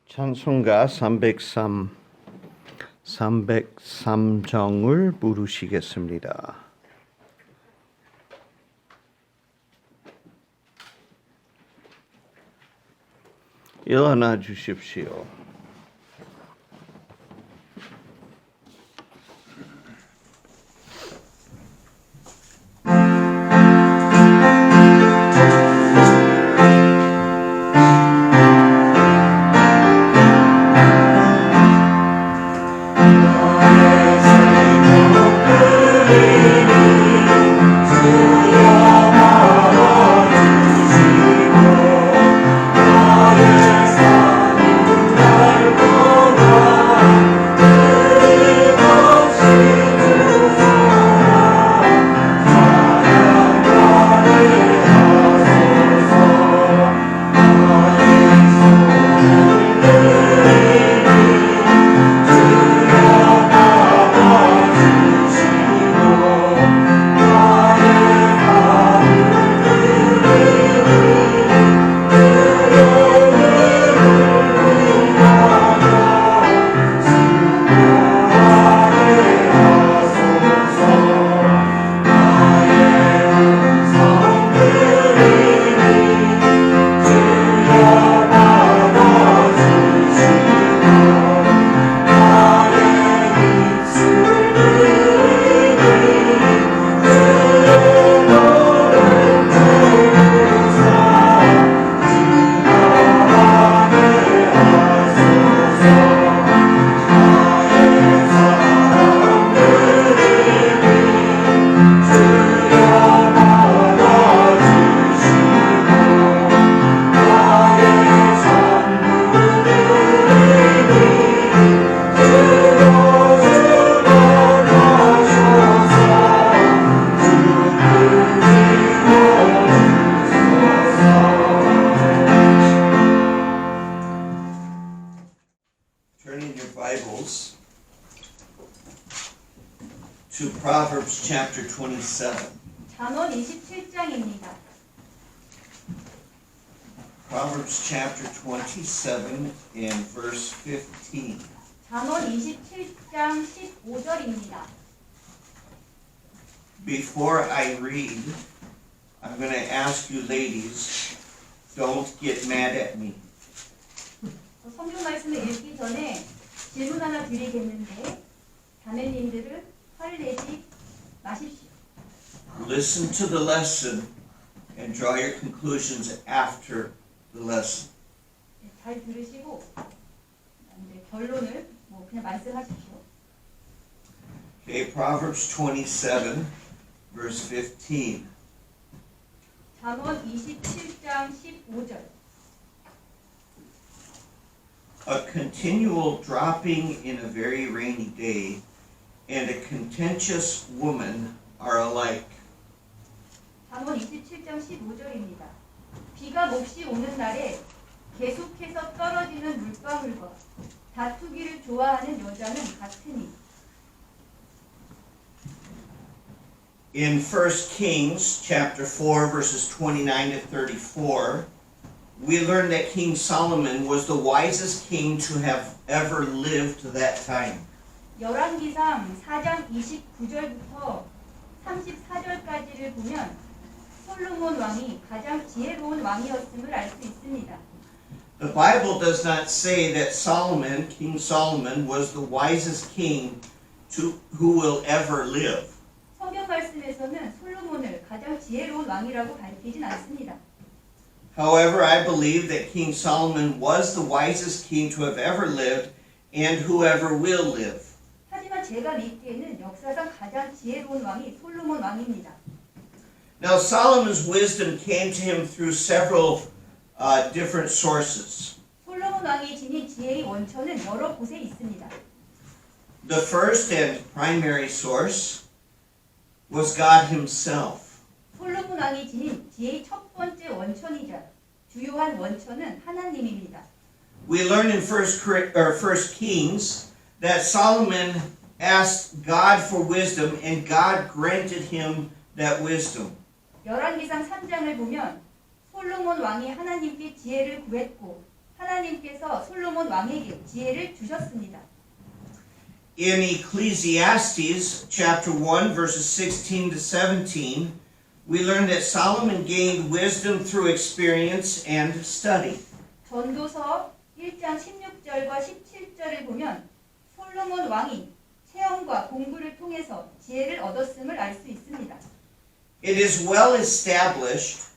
찬송가 303장을 부르시겠습니다. 일어나 주십시오. Turning your Bibles to Proverbs chapter 27. 잠언 27장입니다. Proverbs chapter 27 and verse 15. 잠언 27장 15절입니다. Before I read, I'm going to ask you ladies, don't get mad at me. 성경 말씀을 읽기 전에 질문 하나 드리겠는데 자매님들은 화를 내지 마십시오. Listen to the lesson and draw your conclusions after the lesson. 잘 들으시고 이제 결론을 그냥 말씀하십시오. Okay, Proverbs 27, verse 15. 잠언 27장 15절. A continual dropping in a very rainy day and a contentious woman are alike. 잠언 27장 15절입니다. 비가 몹시 오는 날에 계속해서 떨어지는 물방울과 다투기를 좋아하는 여자는 같으니. In 1 Kings chapter 4 verses 29 to 34, we learn that King Solomon was the wisest king to have ever lived to that time. 열왕기상 4장 29절부터 34절까지를 보면 솔로몬 왕이 가장 지혜로운 왕이었음을 알 수 있습니다. The Bible does not say that Solomon, King Solomon, was the wisest king who will ever live. 성경 말씀에서는 솔로몬을 가장 지혜로운 왕이라고 밝히진 않습니다. However, I believe that King Solomon was the wisest king to have ever lived and whoever will live. 하지만 제가 믿기에는 역사상 가장 지혜로운 왕이 솔로몬 왕입니다. Now, Solomon's wisdom came to him through several different sources. 솔로몬 왕이 지닌 지혜의 원천은 여러 곳에 있습니다. The first and primary source was God himself. 솔로몬 왕이 지닌 지혜의 첫 번째 원천이자 주요한 원천은 하나님입니다. We learn in 1 Kings that Solomon asked God for wisdom and God granted him that wisdom. 열왕기상 3장을 보면 솔로몬 왕이 하나님께 지혜를 구했고 하나님께서 솔로몬 왕에게 지혜를 주셨습니다. In Ecclesiastes chapter 1 verses 16 to 17, we learn that Solomon gained wisdom through experience and study. 전도서 1장 16절과 17절을 보면 솔로몬 왕이 체험과 공부를 통해서 지혜를 얻었음을 알 수 있습니다. It is well established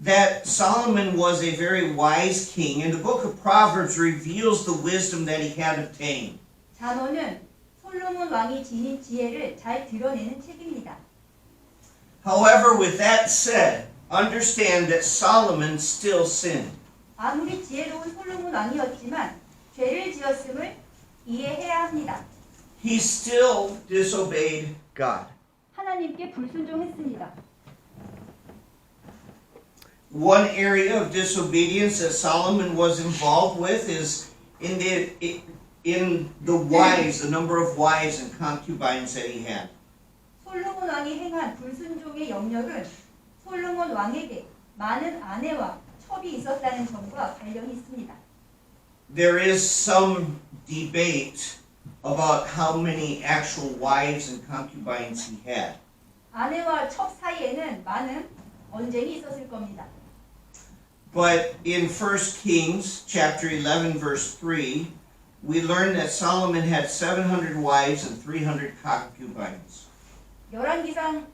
that Solomon was a very wise king, and the book of Proverbs reveals the wisdom that he had obtained. 잠언은 솔로몬 왕이 지닌 지혜를 잘 드러내는 책입니다. However, with that said, understand that Solomon still sinned. 아무리 지혜로운 솔로몬 왕이었지만 죄를 지었음을 이해해야 합니다. He still disobeyed God. 하나님께 불순종했습니다. One area of disobedience that Solomon was involved with is in the wives, the number of wives and concubines that he had. 솔로몬 왕이 행한 불순종의 영역은 솔로몬 왕에게 많은 아내와 첩이 있었다는 점과 관련이 있습니다. There is some debate about how many actual wives and concubines he had. 아내와 첩 사이에는 많은 언쟁이 있었을 겁니다. But in 1 Kings chapter 11 verse 3, we learn that Solomon had 700 wives and 300 concubines. 열왕기상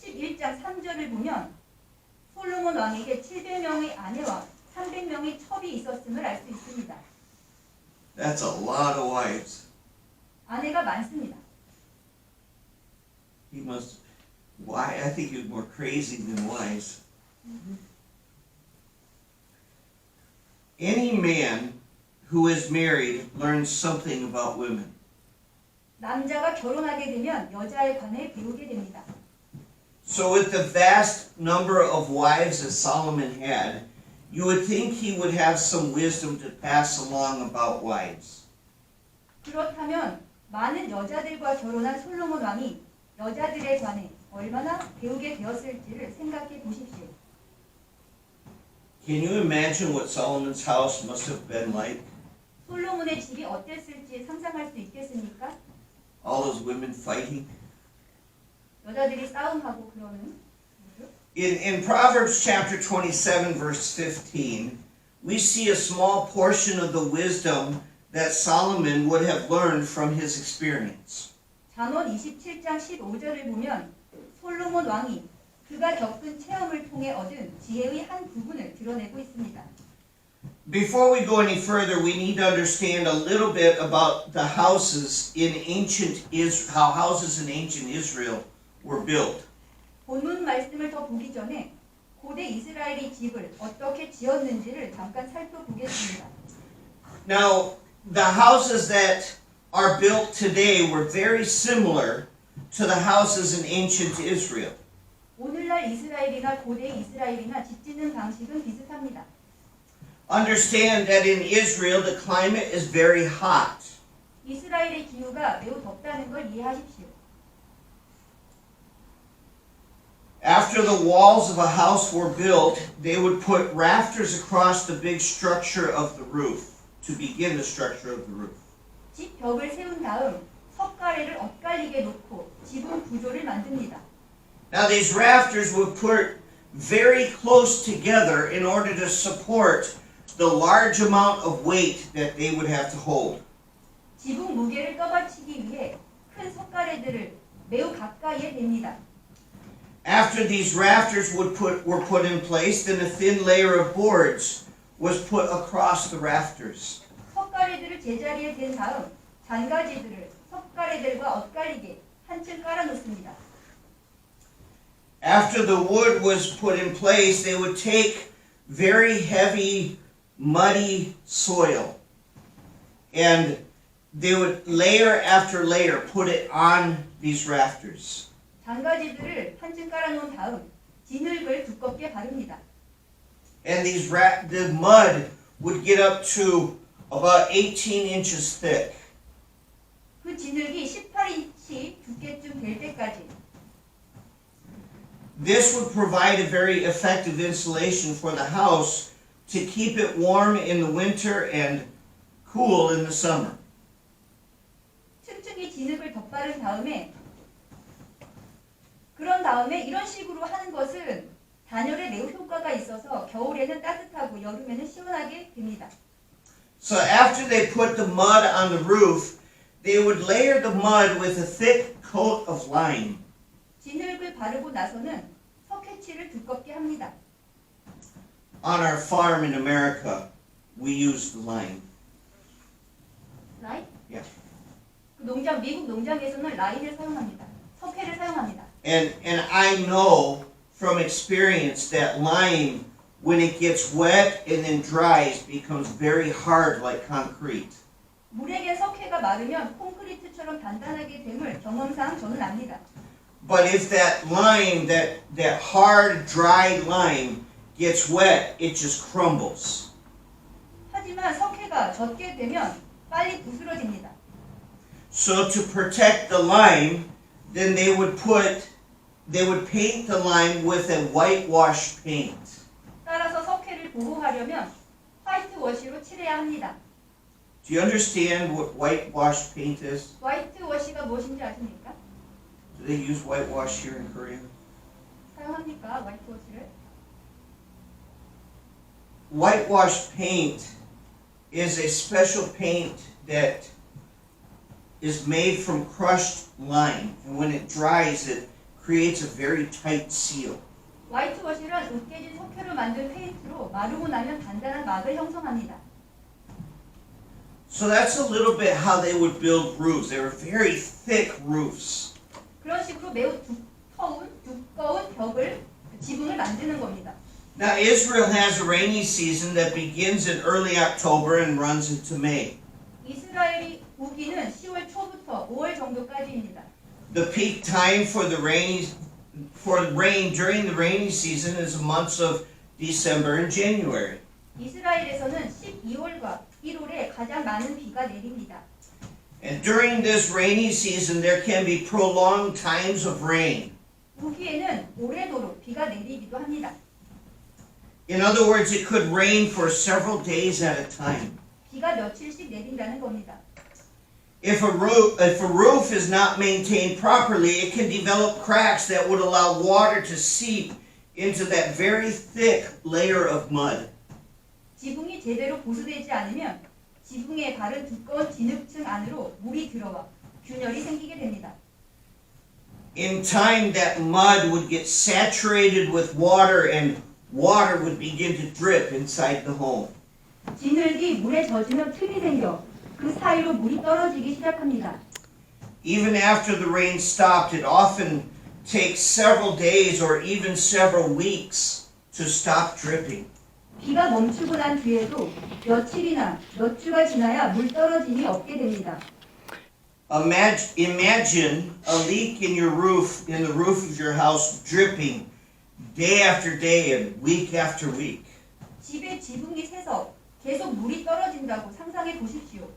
11장 3절을 보면 솔로몬 왕에게 700명의 아내와 300명의 첩이 있었음을 알 수 있습니다. That's a lot of wives. 아내가 많습니다. He must, why? I think he was more crazy than wise. Any man who is married learns something about women. 남자가 결혼하게 되면 여자에 관해 배우게 됩니다. So with the vast number of wives that Solomon had, you would think he would have some wisdom to pass along about wives. 그렇다면 많은 여자들과 결혼한 솔로몬 왕이 여자들에 관해 얼마나 배우게 되었을지를 생각해 보십시오. Can you imagine what Solomon's house must have been like? 솔로몬의 집이 어땠을지 상상할 수 있겠습니까? All those women fighting. 여자들이 싸움하고 그러는 거죠. In Proverbs chapter 27 verse 15, we see a small portion of the wisdom that Solomon would have learned from his experience. 잠언 27장 15절을 보면 솔로몬 왕이 그가 겪은 체험을 통해 얻은 지혜의 한 부분을 드러내고 있습니다. Before we go any further, we need to understand a little bit about the houses in ancient Israel, how houses in ancient Israel were built. 본문 말씀을 더 보기 전에 고대 이스라엘이 집을 어떻게 지었는지를 잠깐 살펴보겠습니다. Now, the houses that are built today were very similar to the houses in ancient Israel. 오늘날 이스라엘이나 고대 이스라엘이나 집 짓는 방식은 비슷합니다. Understand that in Israel the climate is very hot. 이스라엘의 기후가 매우 덥다는 걸 이해하십시오. After the walls of a house were built, they would put rafters across the big structure of the roof to begin the structure of the roof. 집 벽을 세운 다음 석가래를 엇갈리게 놓고 지붕 구조를 만듭니다. Now these rafters would put very close together in order to support the large amount of weight that they would have to hold. 지붕 무게를 떠받치기 위해 큰 석가래들을 매우 가까이에 댑니다. After these rafters were put in place, then a thin layer of boards was put across the rafters. 석가래들을 제자리에 댄 다음 잔가지들을 석가래들과 엇갈리게 한층 깔아놓습니다. After the wood was put in place, they would take very heavy, muddy soil, and they would layer after layer put it on these rafters. 잔가지들을 한층 깔아놓은 다음 진흙을 두껍게 바릅니다. And the mud would get up to about 18 inches thick. 그 진흙이 18인치 두께쯤 될 때까지. This would provide a very effective insulation for the house to keep it warm in the winter and cool in the summer. 층층이 진흙을 덧바른 다음에 그런 다음에 이런 식으로 하는 것은 단열에 매우 효과가 있어서 겨울에는 따뜻하고 여름에는 시원하게 됩니다. So after they put the mud on the roof, they would layer the mud with a thick coat of lime. 진흙을 바르고 나서는 석회칠을 두껍게 합니다. On our farm in America, we use lime. 라인? Yeah. 미국 농장에서는 라인을 사용합니다. 석회를 사용합니다. And I know from experience that lime, when it gets wet and then dries, becomes very hard like concrete. 물에게 석회가 마르면 콘크리트처럼 단단하게 됨을 경험상 저는 압니다. But if that lime, that hard, dried lime gets wet, it just crumbles. 하지만 석회가 젖게 되면 빨리 부스러집니다. So to protect the lime, then they would paint the lime with a whitewash paint. 따라서 석회를 보호하려면 화이트워시로 칠해야 합니다. Do you understand what whitewash paint is? 화이트워시가 무엇인지 아십니까? Do they use whitewash here in Korea? 사용합니까? 화이트워시를? Whitewash paint is a special paint that is made from crushed lime, and when it dries, it creates a very tight seal. 화이트워시는 으깨진 석회로 만든 페인트로 마르고 나면 단단한 막을 형성합니다. So that's a little bit how they would build roofs. They were very thick roofs. 그런 식으로 매우 두꺼운 벽을, 지붕을 만드는 겁니다. Now Israel has a rainy season that begins in early October and runs into May. 이스라엘이 우기는 10월 초부터 5월 정도까지입니다. The peak time for rain during the rainy season is the months of December and January. 이스라엘에서는 12월과 1월에 가장 많은 비가 내립니다. And during this rainy season there can be prolonged times of rain. 우기에는 오래도록 비가 내리기도 합니다. In other words, it could rain for several days at a time. 비가 며칠씩 내린다는 겁니다. If a roof is not maintained properly, it can develop cracks that would allow water to seep into that very thick layer of mud. 지붕이 제대로 보수되지 않으면 지붕에 바른 두꺼운 진흙층 안으로 물이 들어와 균열이 생기게 됩니다. In time, that mud would get saturated with water and water would begin to drip inside the home. 진흙이 물에 젖으면 틈이 생겨 그 사이로 물이 떨어지기 시작합니다. Even after the rain stopped, it often takes several days or even several weeks to stop dripping. 비가 멈추고 난 뒤에도 며칠이나 몇 주가 지나야 물 떨어짐이 없게 됩니다. Imagine a leak in the roof of your house, dripping day after day and week after week. 집에 지붕이 새서 계속 물이 떨어진다고 상상해 보십시오.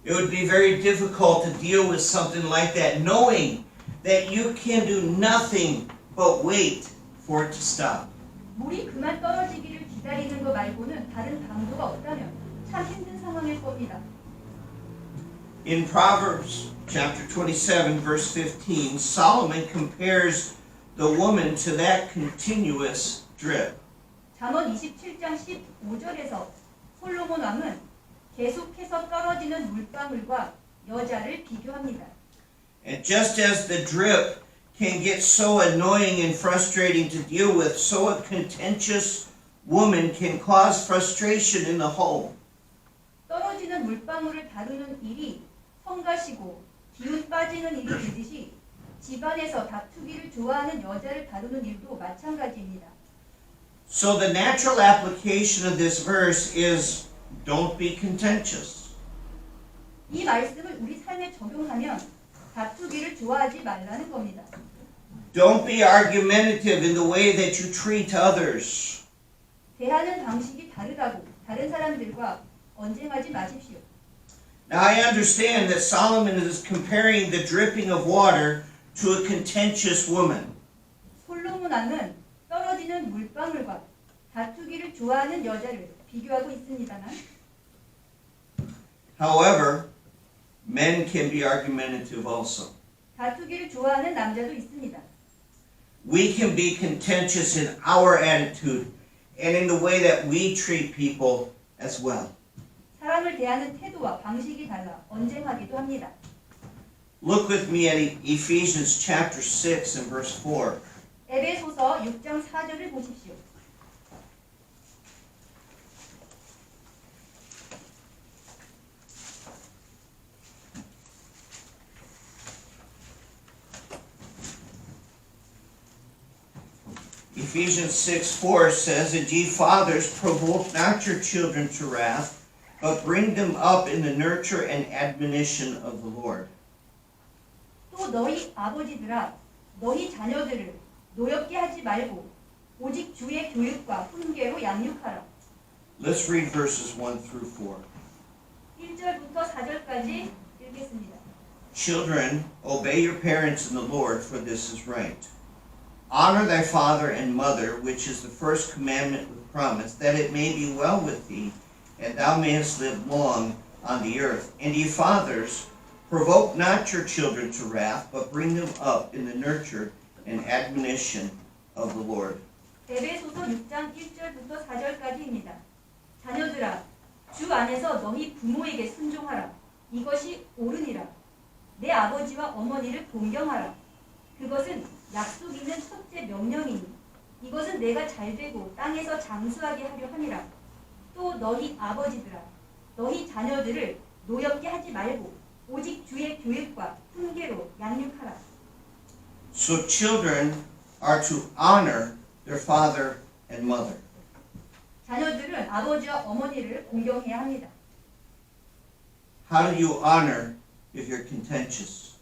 It would be very difficult to deal with something like that, knowing that you can do nothing but wait for it to stop. 물이 그만 떨어지기를 기다리는 것 말고는 다른 방도가 없다면 참 힘든 상황일 겁니다. In Proverbs chapter 27 verse 15, Solomon compares the woman to that continuous drip. 잠언 27장 15절에서 솔로몬 왕은 계속해서 떨어지는 물방울과 여자를 비교합니다. And just as the drip can get so annoying and frustrating to deal with, so a contentious woman can cause frustration in the home. 떨어지는 물방울을 다루는 일이 성가시고 기운 빠지는 일이 되듯이 집안에서 다투기를 좋아하는 여자를 다루는 일도 마찬가지입니다. So the natural application of this verse is don't be contentious. 이 말씀을 우리 삶에 적용하면 다투기를 좋아하지 말라는 겁니다. Don't be argumentative in the way that you treat others. 대하는 방식이 다르다고 다른 사람들과 언쟁하지 마십시오. Now I understand that Solomon is comparing the dripping of water to a contentious woman. 솔로몬 왕은 떨어지는 물방울과 다투기를 좋아하는 여자를 비교하고 있습니다만 However, men can be argumentative also. 다투기를 좋아하는 남자도 있습니다. We can be contentious in our attitude and in the way that we treat people as well. 사람을 대하는 태도와 방식이 달라 언쟁하기도 합니다. Look with me at Ephesians chapter 6 and verse 4. 에베소서 6장 4절을 보십시오. Ephesians 6:4 says, And ye fathers, provoke not your children to wrath, but bring them up in the nurture and admonition of the Lord. 또 너희 아버지들아 너희 자녀들을 노엽게 하지 말고 오직 주의 교육과 훈계로 양육하라. Let's read verses 1 through 4. 1절부터 4절까지 읽겠습니다. Children, obey your parents in the Lord, for this is right. Honor thy father and mother, which is the first commandment with promise, that it may be well with thee, and thou mayest live long on the earth. And ye fathers, provoke not your children to wrath, but bring them up in the nurture and admonition of the Lord. 에베소서 6장 1절부터 4절까지입니다. 자녀들아, 주 안에서 너희 부모에게 순종하라. 이것이 옳으니라. 내 아버지와 어머니를 존경하라. 그것은 약속 있는 첫째 명령이니 이것은 내가 잘되고 땅에서 장수하게 하려 함이라. 또 너희 아버지들아, 너희 자녀들을 노엽게 하지 말고 오직 주의 교육과 훈계로 양육하라. So children are to honor their father and mother. 자녀들은 아버지와 어머니를 공경해야 합니다. How do you honor if you're contentious?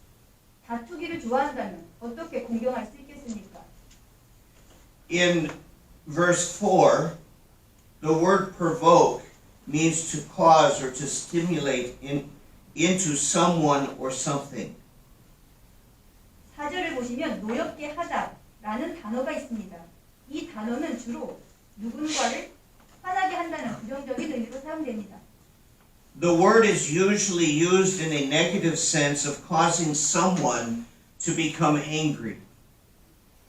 다투기를 좋아한다면 어떻게 공경할 수 있겠습니까? In verse 4, the word provoke means to cause or to stimulate into someone or something. 4절을 보시면 노엽게 하다라는 단어가 있습니다. 이 단어는 주로 누군가를 화나게 한다는 부정적인 의미로 사용됩니다. The word is usually used in a negative sense of causing someone to become angry.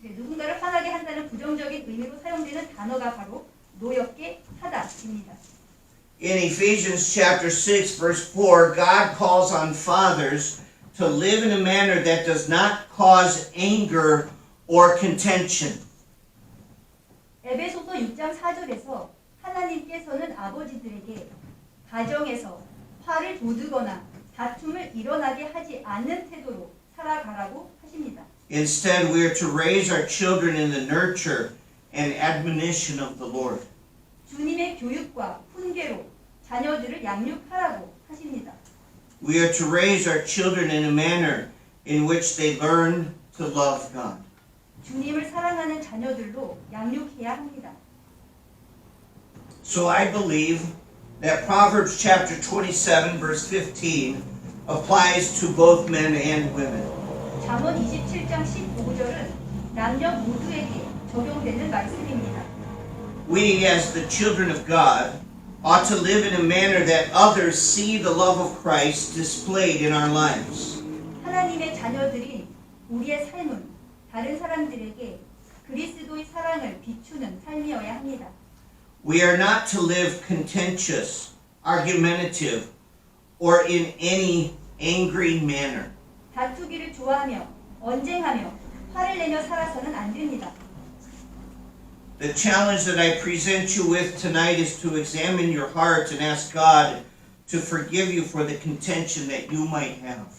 누군가를 화나게 한다는 부정적인 의미로 사용되는 단어가 바로 노엽게 하다입니다. In Ephesians chapter 6 verse 4, God calls on fathers to live in a manner that does not cause anger or contention. 에베소서 6장 4절에서 하나님께서는 아버지들에게 가정에서 화를 돋우거나 다툼을 일어나게 하지 않는 태도로 살아가라고 하십니다. Instead, we are to raise our children in the nurture and admonition of the Lord. 주님의 교육과 훈계로 자녀들을 양육하라고 하십니다. We are to raise our children in a manner in which they learn to love God. 주님을 사랑하는 자녀들로 양육해야 합니다. So I believe that Proverbs chapter 27 verse 15 applies to both men and women. 잠언 27장 15절은 남녀 모두에게 적용되는 말씀입니다. We as the children of God ought to live in a manner that others see the love of Christ displayed in our lives. 하나님의 자녀들인 우리의 삶은 다른 사람들에게 그리스도의 사랑을 비추는 삶이어야 합니다. We are not to live contentious, argumentative, or in any angry manner. 다투기를 좋아하며 언쟁하며 화를 내며 살아서는 안 됩니다. The challenge that I present you with tonight is to examine your heart and ask God to forgive you for the contention that you might have.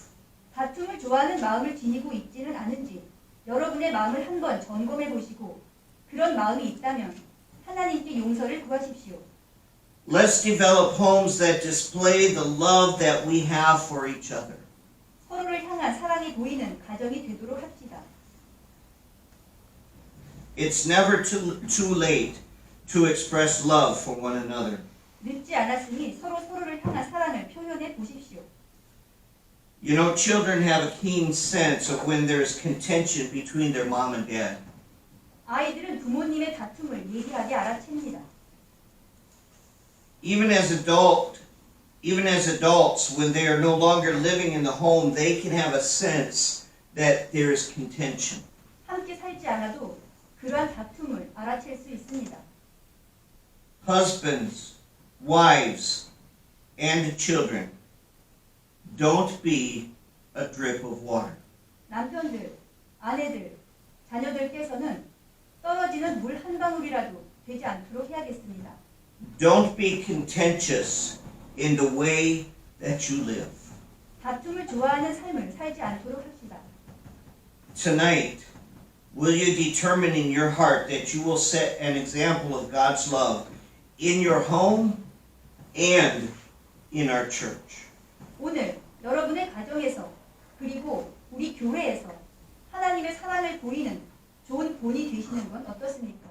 다툼을 좋아하는 마음을 지니고 있지는 않은지 여러분의 마음을 한번 점검해 보시고 그런 마음이 있다면 하나님께 용서를 구하십시오. Let's develop homes that display the love that we have for each other. 서로를 향한 사랑이 보이는 가정이 되도록 합시다. It's never too late to express love for one another. 늦지 않았으니 서로를 향한 사랑을 표현해 보십시오. You know, children have a keen sense of when there's contention between their mom and dad. 아이들은 부모님의 다툼을 예리하게 알아챕니다. Even as adults, when they are no longer living in the home, they can have a sense that there is contention. 함께 살지 않아도 그러한 다툼을 알아챌 수 있습니다. Husbands, wives, and children, don't be a drip of water. 남편들, 아내들, 자녀들께서는 떨어지는 물 한 방울이라도 되지 않도록 해야겠습니다. Don't be contentious in the way that you live. 다툼을 좋아하는 삶을 살지 않도록 합시다. Tonight, will you determine in your heart that you will set an example of God's love in your home and in our church? 오늘 여러분의 가정에서 그리고 우리 교회에서 하나님의 사랑을 보이는 좋은 본이 되시는 건 어떻습니까?